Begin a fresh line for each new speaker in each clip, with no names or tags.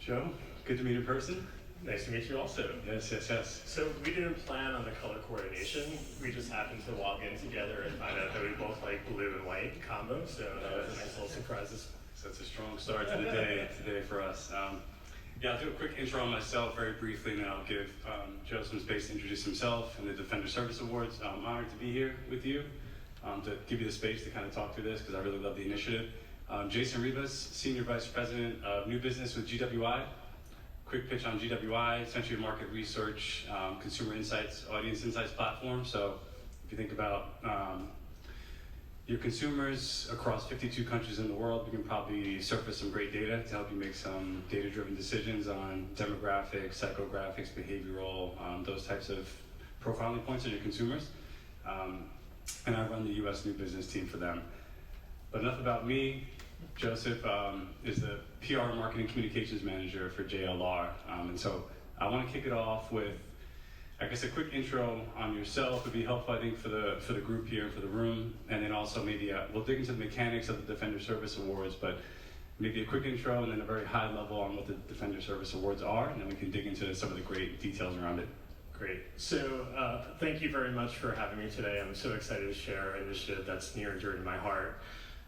Joe, good to meet in person.
Nice to meet you also.
Yes.
So we didn't plan on the color coordination. We just happened to walk in together and find out that we both like blue and white combo. So that was a nice little surprise.
So it's a strong start to the day today for us. I'll do a quick intro on myself very briefly, and then I'll give Joe some space to introduce himself and the Defender Service Awards. I'm honored to be here with you to give you the space to kind of talk through this because I really love the initiative. Jason Rivas, Senior Vice President of New Business with GWI. Quick pitch on GWI, essentially a market research, consumer insights, audience insights platform. So if you think about your consumers across 52 countries in the world, we can probably surface some great data to help you make some data-driven decisions on demographics, psychographics, behavioral, those types of profiling points of your consumers. And I run the US new business team for them. But enough about me. Joseph is the PR Marketing Communications Manager for JLR. And so I want to kick it off with, I guess, a quick intro on yourself would be helpful, I think, for the group here, for the room. And then also maybe we'll dig into the mechanics of the Defender Service Awards, but maybe a quick intro and then a very high level on what the Defender Service Awards are, and then we can dig into some of the great details around it.
Great. So thank you very much for having me today. I'm so excited to share an initiative that's near and dear to my heart.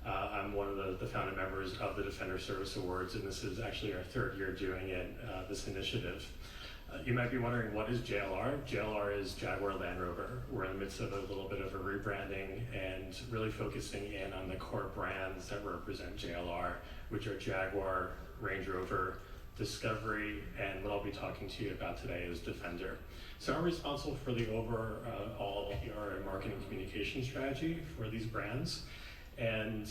I'm one of the founding members of the Defender Service Awards, and this is actually our third year doing it, this initiative. You might be wondering, what is JLR? JLR is Jaguar Land Rover. We're in the midst of a little bit of a rebranding and really focusing in on the core brands that represent JLR, which are Jaguar, Range Rover, Discovery, and what I'll be talking to you about today is Defender. So I'm responsible for the overall PR and marketing communication strategy for these brands. And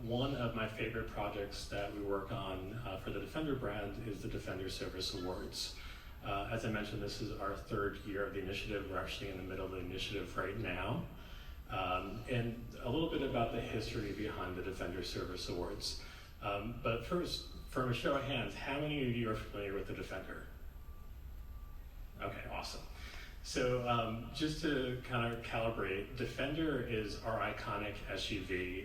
one of my favorite projects that we work on for the Defender brand is the Defender Service Awards. As I mentioned, this is our third year of the initiative. We're actually in the middle of the initiative right now. And a little bit about the history behind the Defender Service Awards. But first, from a show of hands, how many of you are familiar with the Defender? Okay, awesome. So just to kind of calibrate, Defender is our iconic SUV.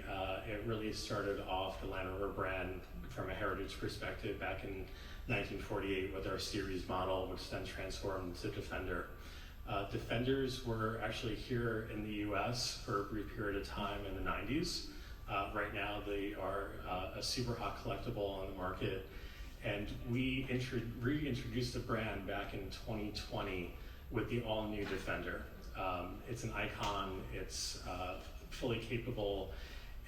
It really started off the Land Rover brand from a heritage perspective back in 1948 with our series model, which then transformed to Defender. Defenders were actually here in the US for a brief period of time in the 90s. Right now they are a super hot collectible on the market, and we reintroduced the brand back in 2020 with the all-new Defender. It's an icon, it's fully capable,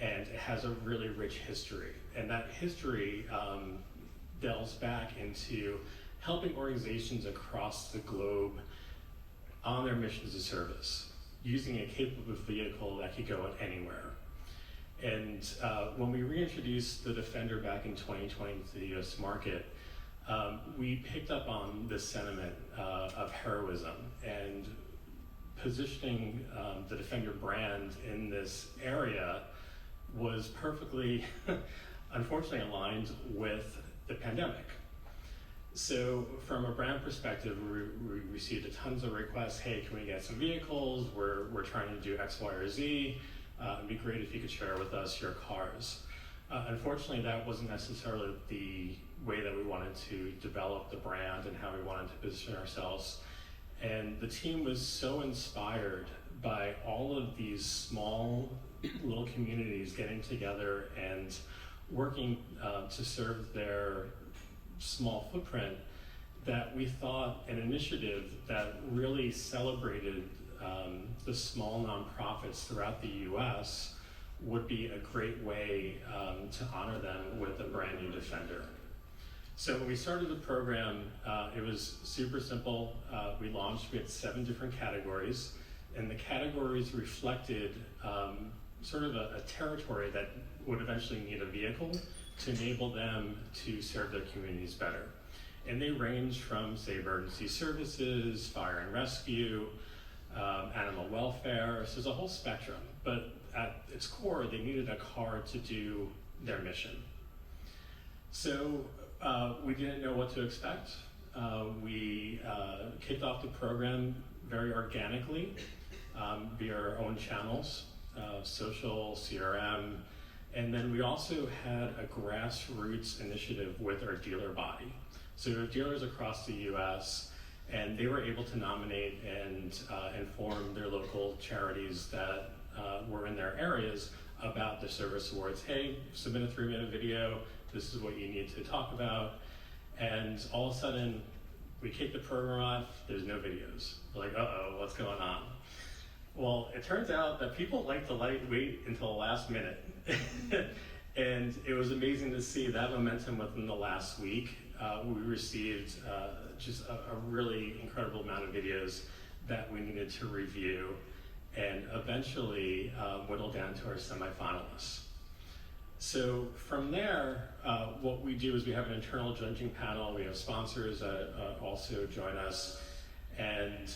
and it has a really rich history. And that history delves back into helping organizations across the globe on their missions of service, using a capable vehicle that could go anywhere. And when we reintroduced the Defender back in 2020 to the US market, we picked up on this sentiment of heroism, and positioning the Defender brand in this area was perfectly, unfortunately, aligned with the pandemic. So from a brand perspective, we received tons of requests. Hey, can we get some vehicles? We're trying to do X, Y, or Z. It'd be great if you could share with us your cars. Unfortunately, that wasn't necessarily the way that we wanted to develop the brand and how we wanted to position ourselves. And the team was so inspired by all of these small little communities getting together and working to serve their small footprint that we thought an initiative that really celebrated the small nonprofits throughout the US would be a great way to honor them with a brand new Defender. So when we started the program, it was super simple. We had 7 different categories, and the categories reflected sort of a territory that would eventually need a vehicle to enable them to serve their communities better. And they range from, say, emergency services, fire and rescue, animal welfare. So there's a whole spectrum, but at its core, they needed a car to do their mission. So we didn't know what to expect. We kicked off the program very organically via our own channels, social, CRM, And then we also had a grassroots initiative with our dealer body. So there are dealers across the US, and they were able to nominate and inform their local charities that were in their areas about the service awards. Hey, submit a 3-minute video, this is what you need to talk about. And all of a sudden, we kick the program off, there's no videos. We're like, uh-oh, what's going on? Well, it turns out that people like to wait until the last minute. And it was amazing to see that momentum within the last week. We received just a really incredible amount of videos that we needed to review and eventually whittle down to our semifinalists. So from there, what we do is we have an internal judging panel. We have sponsors that also join us, and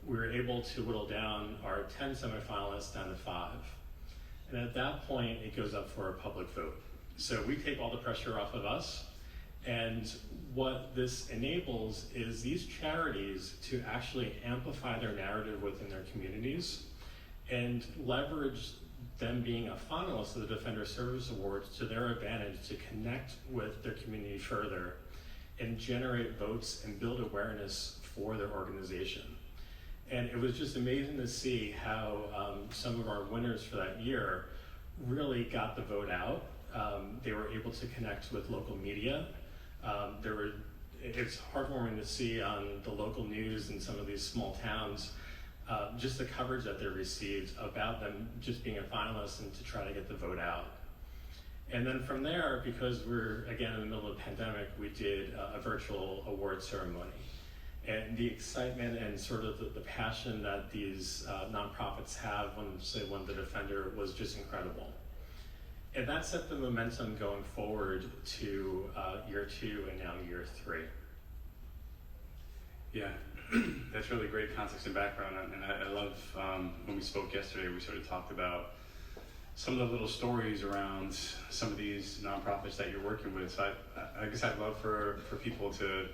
we were able to whittle down our 10 semifinalists down to 5. And at that point, it goes up for a public vote. So we take all the pressure off of us, and what this enables is these charities to actually amplify their narrative within their communities and leverage them being a finalist of the Defender Service Awards to their advantage to connect with their community further and generate votes and build awareness for their organization. And it was just amazing to see how some of our winners for that year really got the vote out. They were able to connect with local media. It's heartwarming to see on the local news in some of these small towns just the coverage that they received about them just being a finalist and to try to get the vote out. And then from there, because we're again in the middle of the pandemic, we did a virtual award ceremony. And the excitement and sort of the passion that these nonprofits have when the Defender was just incredible. And that set the momentum going forward to year 2 and now year 3.
Yeah, that's really great context and background, and I love when we spoke yesterday, we sort of talked about some of the little stories around some of these nonprofits that you're working with. So I guess I'd love for people to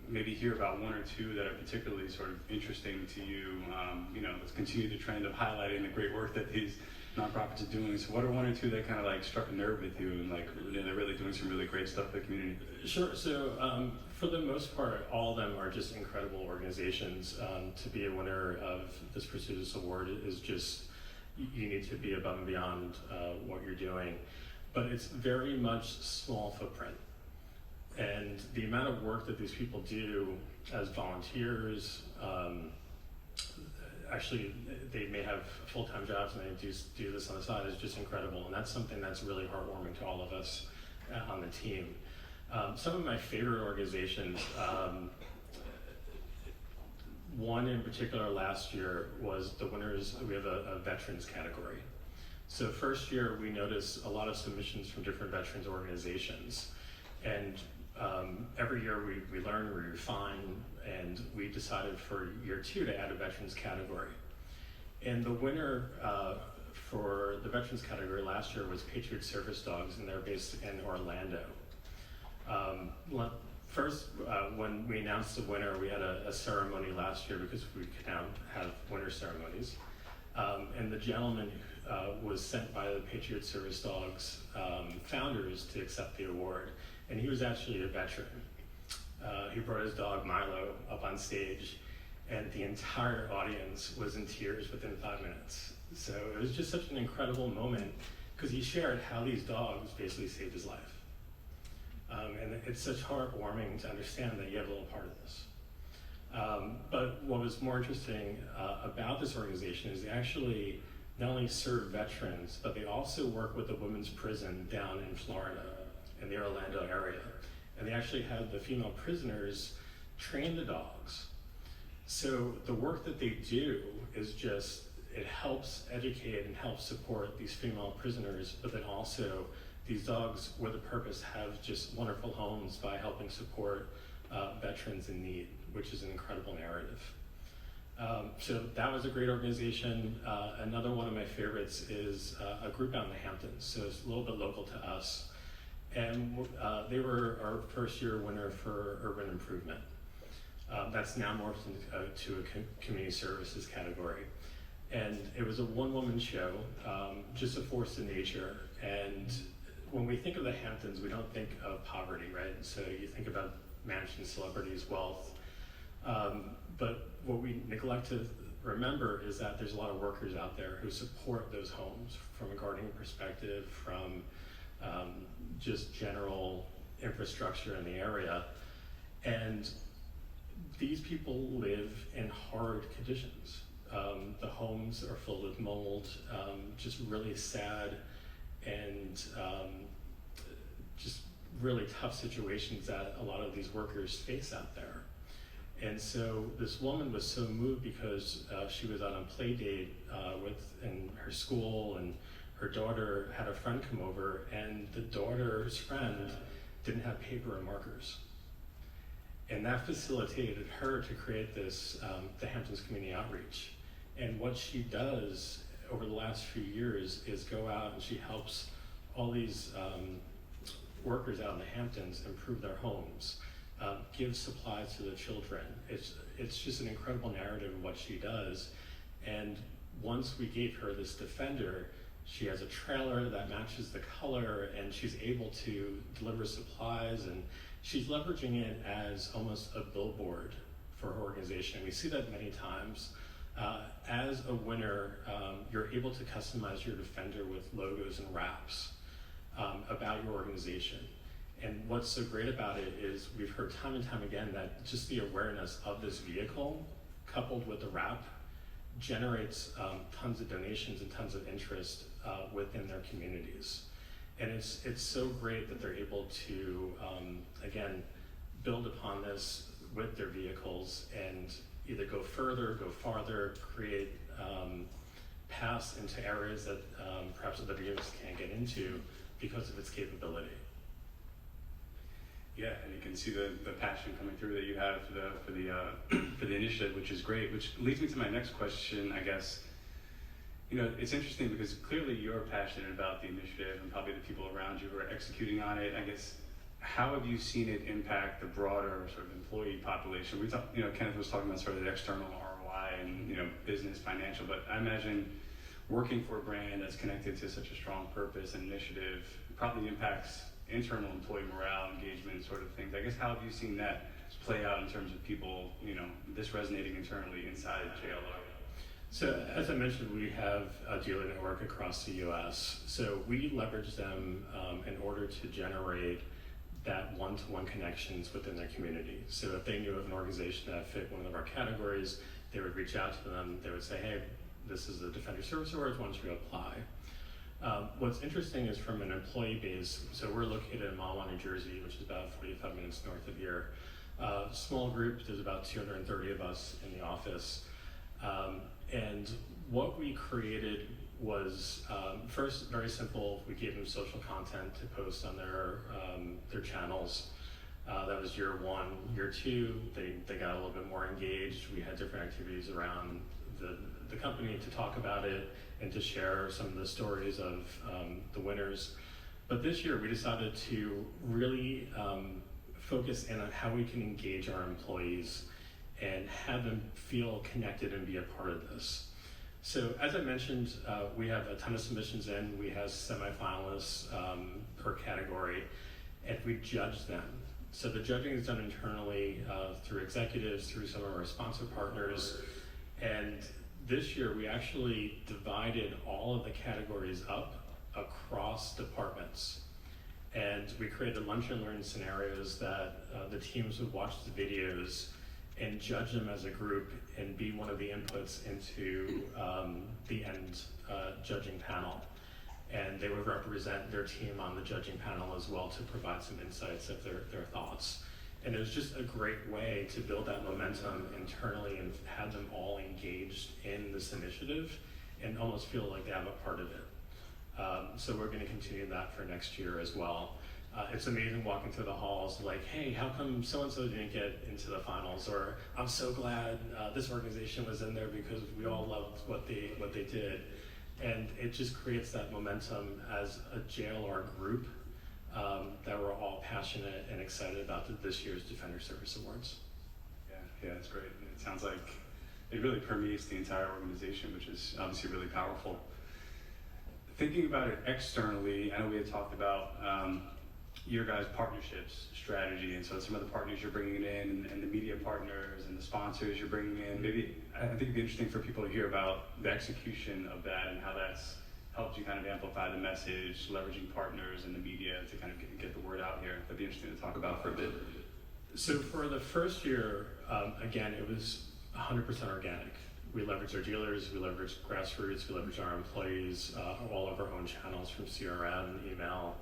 maybe hear about 1 or 2 that are particularly sort of interesting to you. Let's continue the trend of highlighting the great work that these nonprofits are doing. So what are 1 or 2 that kind of like struck a nerve with you and they're really doing some really great stuff for the community?
Sure. So for the most part, all of them are just incredible organizations. To be a winner of this prestigious award is just, you need to be above and beyond what you're doing. But it's very much small footprint. And the amount of work that these people do as volunteers, actually they may have full-time jobs and they do this on the side, is just incredible. And that's something that's really heartwarming to all of us on the team. Some of my favorite organizations, one in particular last year was the winners. We have a veterans category. So first year we noticed a lot of submissions from different veterans organizations. And every year we learn, we refine, and we decided for year 2 to add a veterans category. And the winner for the veterans category last year was Patriot Service Dogs, and they're based in Orlando. First, when we announced the winner, we had a ceremony last year because we could now have winner ceremonies. And the gentleman was sent by the Patriot Service Dogs founders to accept the award. And he was actually a veteran. He brought his dog Milo up on stage, and the entire audience was in tears within 5 minutes. So it was just such an incredible moment because he shared how these dogs basically saved his life. And it's such heartwarming to understand that you have a little part of this. But what was more interesting about this organization is they actually not only serve veterans, but they also work with the women's prison down in Florida, in the Orlando area. And they actually have the female prisoners train the dogs. So the work that they do is just, it helps educate and help support these female prisoners, but then also these dogs with a purpose have just wonderful homes by helping support veterans in need, which is an incredible narrative. So that was a great organization. Another one of my favorites is a group out in the Hamptons, so it's a little bit local to us. And they were our first year winner for urban improvement. That's now morphed into a community services category. And it was a one-woman show, just a force of nature. And when we think of the Hamptons, we don't think of poverty, right? So you think about mansions, celebrities, wealth. But what we neglect to remember is that there's a lot of workers out there who support those homes from a gardening perspective, from just general infrastructure in the area. And these people live in hard conditions. The homes are filled with mold, just really sad and just really tough situations that a lot of these workers face out there. And so this woman was so moved because she was on a play date in her school, and her daughter had a friend come over, and the daughter's friend didn't have paper and markers. And that facilitated her to create this, the Hamptons Community Outreach. And what she does over the last few years is go out and she helps all these workers out in the Hamptons improve their homes, give supplies to the children. It's just an incredible narrative of what she does. And once we gave her this Defender, she has a trailer that matches the color, and she's able to deliver supplies, and she's leveraging it as almost a billboard for her organization. We see that many times. As a winner, you're able to customize your Defender with logos and wraps about your organization. And what's so great about it is we've heard time and time again that just the awareness of this vehicle coupled with the wrap generates tons of donations and tons of interest within their communities. And it's so great that they're able to, again, build upon this with their vehicles and either go further, go farther, create paths into areas that perhaps other vehicles can't get into because of its capability.
Yeah, and you can see the passion coming through that you have for the initiative, which is great. Which leads me to my next question, I guess. You know, it's interesting because clearly you're passionate about the initiative and probably the people around you who are executing on it. I guess, how have you seen it impact the broader sort of employee population? We talked, Kenneth was talking about sort of the external ROI and, business, financial, but I imagine working for a brand that's connected to such a strong purpose and initiative probably impacts internal employee morale, engagement, sort of things. I guess, how have you seen that play out in terms of people, this resonating internally inside JLR?
So as I mentioned, we have a dealer network across the US. So we leverage them in order to generate that one-to-one connections within their community. So if they knew of an organization that fit one of our categories, they would reach out to them. They would say, hey, this is the Defender Service Awards, why don't you apply? What's interesting is from an employee base, so we're located in Mahwah, New Jersey, which is about 45 minutes north of here. Small group, there's about 230 of us in the office. And what we created was, first, very simple. We gave them social content to post on their channels. That was year one. Year two, they got a little bit more engaged. We had different activities around the company to talk about it and to share some of the stories of the winners. But this year we decided to really focus in on how we can engage our employees and have them feel connected and be a part of this. So as I mentioned, we have a ton of submissions in. We have semifinalists per category, and we judge them. So the judging is done internally through executives, through some of our sponsor partners. And this year we actually divided all of the categories up across departments. And we created lunch and learn scenarios that the teams would watch the videos and judge them as a group and be one of the inputs into the end judging panel. And they would represent their team on the judging panel as well to provide some insights of their thoughts. And it was just a great way to build that momentum internally and have them all engaged in this initiative and almost feel like they have a part of it. So we're gonna continue that for next year as well. It's amazing walking through the halls like, hey, how come so-and-so didn't get into the finals? Or I'm so glad this organization was in there because we all loved what they did. And it just creates that momentum as a JLR group that we're all passionate and excited about this year's Defender Service Awards.
Yeah, it's great. It sounds like it really permeates the entire organization, which is obviously really powerful. thinking about it externally, I know we had talked about your guys' partnerships strategy, and so some of the partners you're bringing in, and the media partners and the sponsors you're bringing in. Maybe I think it'd be interesting for people to hear about the execution of that and how that's helped you kind of amplify the message, leveraging partners and the media to kind of get the word out here. That'd be interesting to talk about for a bit.
So for the first year, again, it was 100% organic. We leveraged our dealers, we leveraged grassroots, we leveraged our employees, all of our own channels from CRM, email,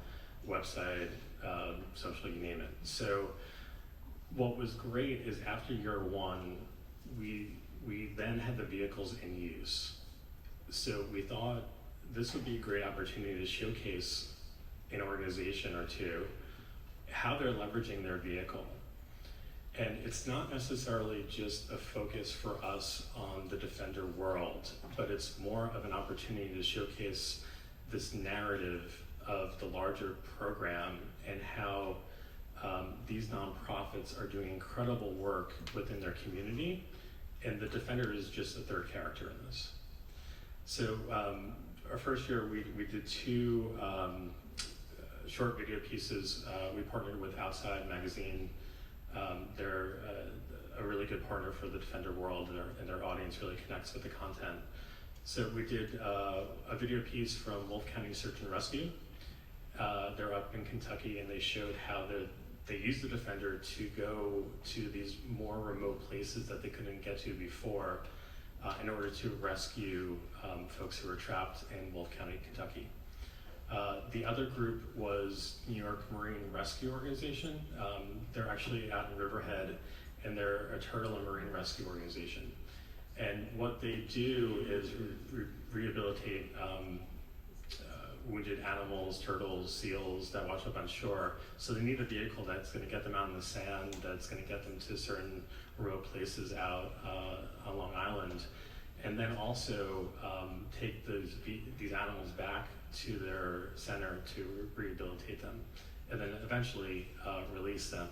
website, social, you name it. So what was great is after year one, we then had the vehicles in use. So we thought this would be a great opportunity to showcase an organization or two how they're leveraging their vehicle. And it's not necessarily just a focus for us on the Defender world, but it's more of an opportunity to showcase this narrative of the larger program and how these nonprofits are doing incredible work within their community, and the Defender is just a third character in this. So our first year, we did two short video pieces. We partnered with Outside Magazine. They're a really good partner for the Defender world, and their audience really connects with the content. So we did a video piece from Wolfe County Search and Rescue. They're up in Kentucky, and they showed how they use the Defender to go to these more remote places that they couldn't get to before in order to rescue folks who were trapped in Wolfe County, Kentucky. The other group was New York Marine Rescue Organization. They're actually out in Riverhead, and they're a turtle and marine rescue organization. And what they do is rehabilitate wounded animals, turtles, seals that wash up on shore. So they need a vehicle that's going to get them out in the sand, that's going to get them to certain remote places out on Long Island, and then also take these animals back to their center to rehabilitate them, and then eventually release them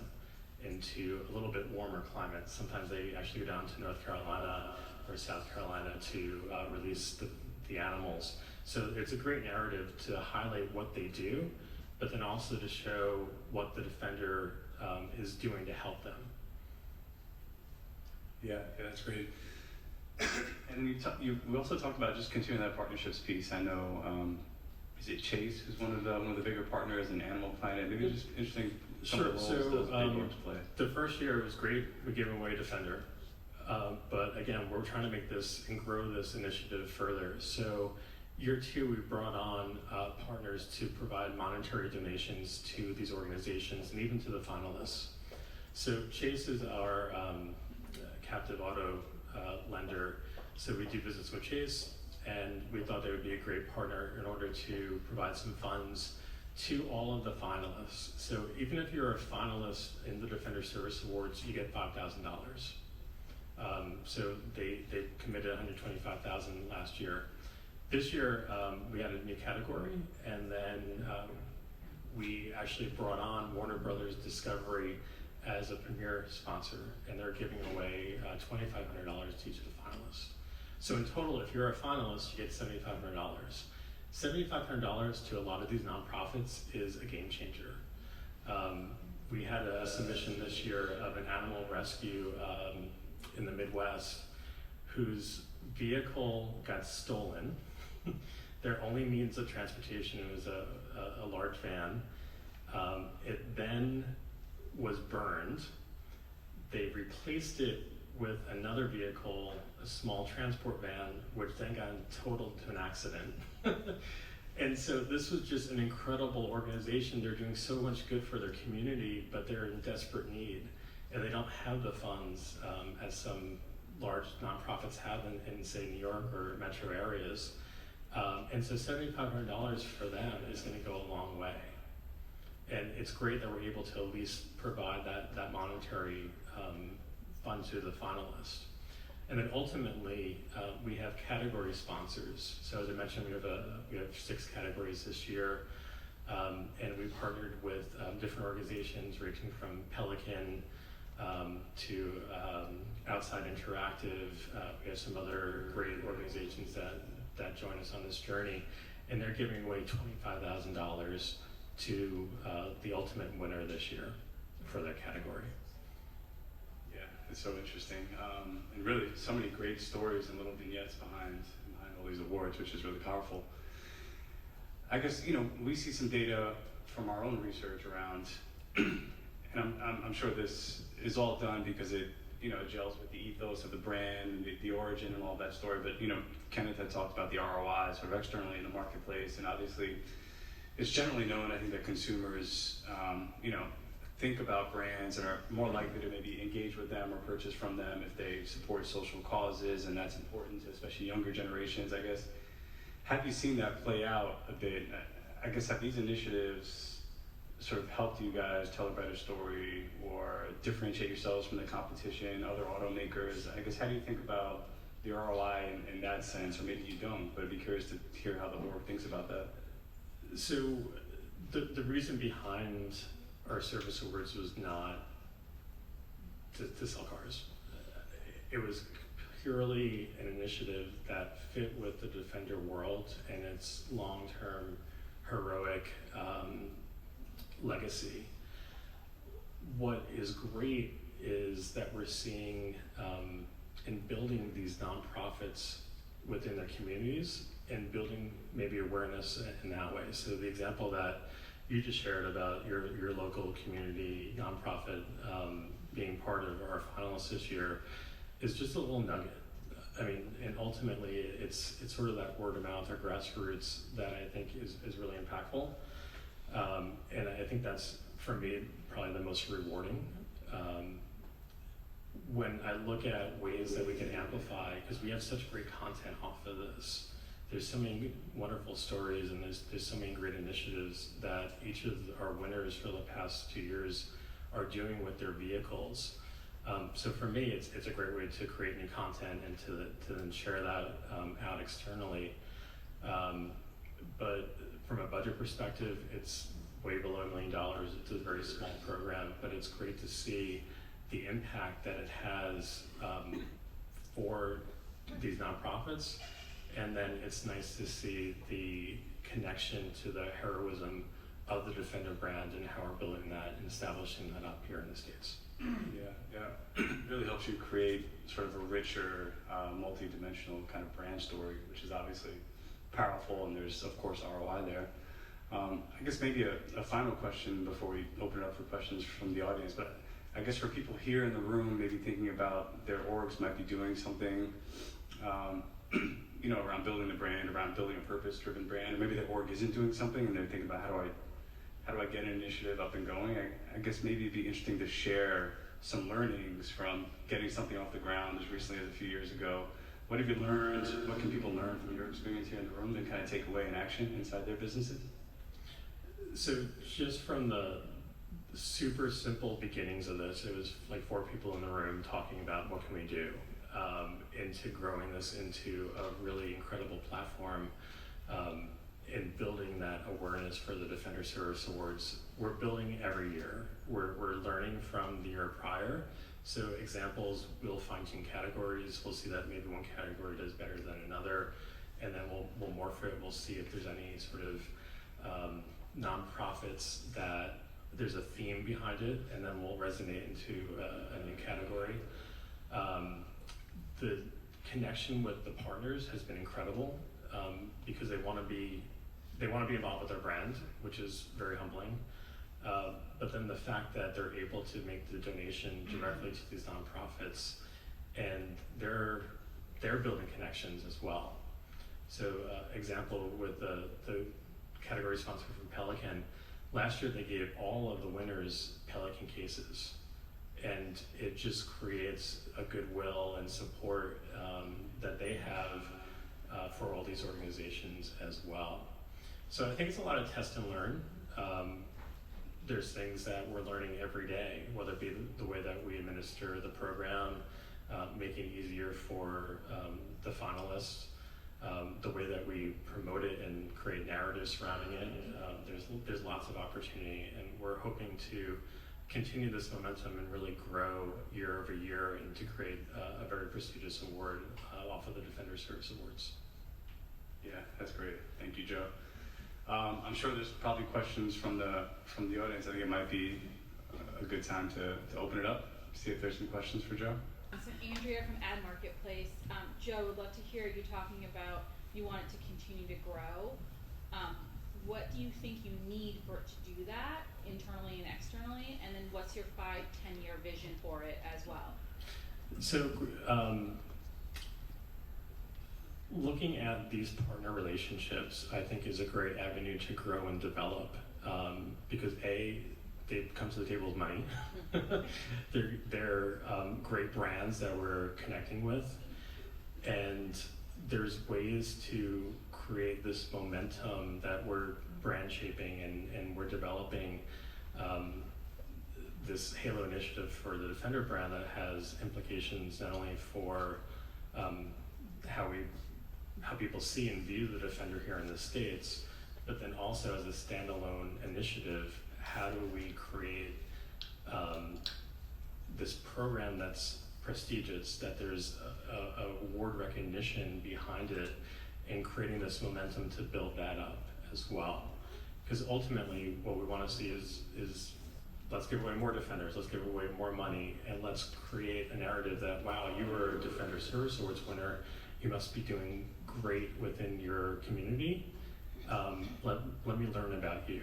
into a little bit warmer climates. Sometimes they actually go down to North Carolina or South Carolina to release the animals. So it's a great narrative to highlight what they do, but then also to show what the Defender is doing to help them.
Yeah, that's great. And we also talked about just continuing that partnerships piece. I know, is it Chase who's one of the bigger partners in Animal Planet? Maybe just interesting some of the roles those big orgs play.
The first year was great. We gave away Defender, but again, we're trying to make this and grow this initiative further. So year two, we brought on partners to provide monetary donations to these organizations and even to the finalists. So Chase is our captive auto lender. So we do business with Chase, and we thought they would be a great partner in order to provide some funds to all of the finalists. So even if you're a finalist in the Defender Service Awards, you get $5,000. So they committed $125,000 last year. This year, we added a new category, and then we actually brought on Warner Brothers Discovery as a premier sponsor, and they're giving away $2,500 to each of the finalists. So in total, if you're a finalist, you get $7,500. $7,500 to a lot of these nonprofits is a game changer. We had a submission this year of an animal rescue in the Midwest whose vehicle got stolen. Their only means of transportation was a large van. It then was burned. They replaced it with another vehicle, a small transport van, which then got totaled to an accident. And so this was just an incredible organization. They're doing so much good for their community, but they're in desperate need, and they don't have the funds as some large nonprofits have in say New York or metro areas. And so $7,500 for them is going to go a long way. And it's great that we're able to at least provide that monetary fund to the finalists. And then ultimately, we have category sponsors. So as I mentioned, we have 6 categories this year, and we partnered with different organizations ranging from Pelican to Outside Interactive. We have some other great organizations that join us on this journey. and they're giving away $25,000 to the ultimate winner this year for their category.
Yeah, it's so interesting. And really so many great stories and little vignettes behind all these awards, which is really powerful. I guess, we see some data from our own research around, and I'm sure this is all done because it gels with the ethos of the brand and the origin and all that story. But Kenneth had talked about the ROI sort of externally in the marketplace, and obviously it's generally known, I think, that consumers think about brands and are more likely to maybe engage with them or purchase from them if they support social causes, and that's important to especially younger generations, I guess. Have you seen that play out a bit? I guess, have these initiatives sort of helped you guys tell a better story or differentiate yourselves from the competition, other automakers? I guess, how do you think about the ROI in that sense? Or maybe you don't, but I'd be curious to hear how the board thinks about that.
So the reason behind our service awards was not to sell cars. It was purely an initiative that fit with the Defender world and its long-term heroic legacy. What is great is that we're seeing in building these nonprofits within their communities and building maybe awareness in that way. So the example that you just shared about your local community nonprofit being part of our finalists this year is just a little nugget. I mean, and ultimately it's sort of that word of mouth or grassroots that I think is really impactful. And I think that's, for me, probably the most rewarding. When I look at ways that we can amplify, because we have such great content off of this, there's so many wonderful stories and there's so many great initiatives that each of our winners for the past 2 years are doing with their vehicles. So for me, it's a great way to create new content and to then share that out externally. But from a budget perspective, it's way below $1 million. It's a very small program, but it's great to see the impact that it has for these nonprofits. And then it's nice to see the connection to the heroism of the Defender brand and how we're building that and establishing that up here in the States.
Yeah. It really helps you create sort of a richer, multi-dimensional kind of brand story, which is obviously powerful, and there's, of course, ROI there. I guess maybe a final question before we open it up for questions from the audience, but I guess for people here in the room, maybe thinking about their orgs might be doing something, around building the brand, around building a purpose-driven brand, or maybe the org isn't doing something and they're thinking about how do I get an initiative up and going? I guess maybe it'd be interesting to share some learnings from getting something off the ground as recently as a few years ago. What have you learned? What can people learn from your experience here in the room and kind of take away in action inside their businesses?
So just from the super simple beginnings of this, it was like 4 people in the room talking about what can we do, into growing this into a really incredible platform, and building that awareness for the Defender Service Awards. We're building every year. We're learning from the year prior. So examples, we'll fine tune categories. We'll see that maybe one category does better than another, and then we'll morph it. We'll see if there's any sort of nonprofits that there's a theme behind it, and then we'll resonate into a new category. The connection with the partners has been incredible, because they want to be involved with their brand, which is very humbling. But then the fact that they're able to make the donation directly to these nonprofits, and they're building connections as well. So example with the category sponsor from Pelican, last year they gave all of the winners Pelican cases, and it just creates a goodwill and support that they have for all these organizations as well. So I think it's a lot of test and learn. There's things that we're learning every day, whether it be the way that we administer the program, making it easier for the finalists, the way that we promote it and create narratives surrounding it. There's lots of opportunity, and we're hoping to continue this momentum and really grow year over year and to create a very prestigious award off of the Defender Service Awards.
Yeah, that's great. Thank you, Joe. I'm sure there's probably questions from the audience. I think it might be a good time to open it up, see if there's some questions for Joe.
So Andrea from Ad Marketplace. Joe, would love to hear you talking about you want it to continue to grow. What do you think you need for it to do that internally and externally? And then what's your 5-10 year vision for it as well?
So looking at these partner relationships, I think is a great avenue to grow and develop, because they come to the table with money. they're great brands that we're connecting with, and there's ways to create this momentum that we're brand shaping and we're developing this Halo initiative for the Defender brand that has implications not only for how people see and view the Defender here in the States, but then also as a standalone initiative, how do we create this program that's prestigious, that there's a award recognition behind it, and creating this momentum to build that up as well. Because ultimately what we want to see is let's give away more Defenders, let's give away more money, and let's create a narrative that, wow, you were a Defender Service Awards winner, you must be doing great within your community. Let me learn about you.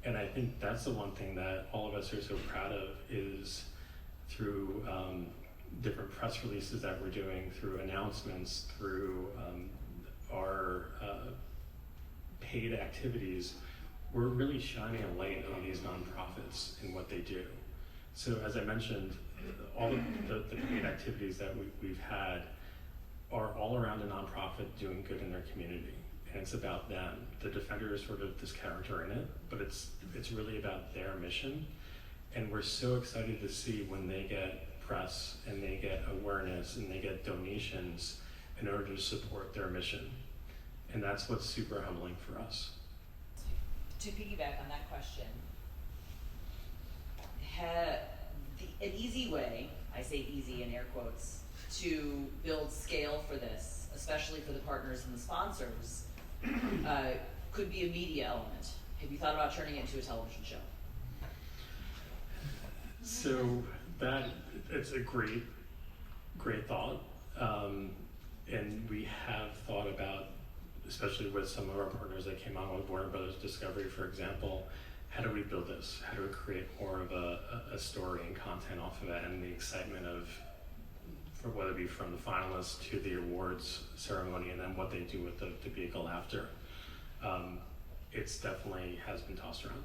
And I think that's the one thing that all of us are so proud of, is through different press releases that we're doing, through announcements, through our paid activities, we're really shining a light on these nonprofits and what they do. So as I mentioned, all of the paid activities that we've had are all around a nonprofit doing good in their community. And it's about them. The Defender is sort of this character in it, but it's really about their mission. And we're so excited to see when they get press and they get awareness and they get donations in order to support their mission. And that's what's super humbling for us.
To piggyback on that question, an easy way, I say easy in air quotes, to build scale for this, especially for the partners and the sponsors, could be a media element. Have you thought about turning it into a television show?
So it's a great thought. And we have thought about, especially with some of our partners that came on with Warner Brothers Discovery, for example, how do we build this? How do we create more of a story and content off of it, and the excitement of, for whether it be from the finalists to the awards ceremony, and then what they do with the vehicle after. It's definitely has been tossed around.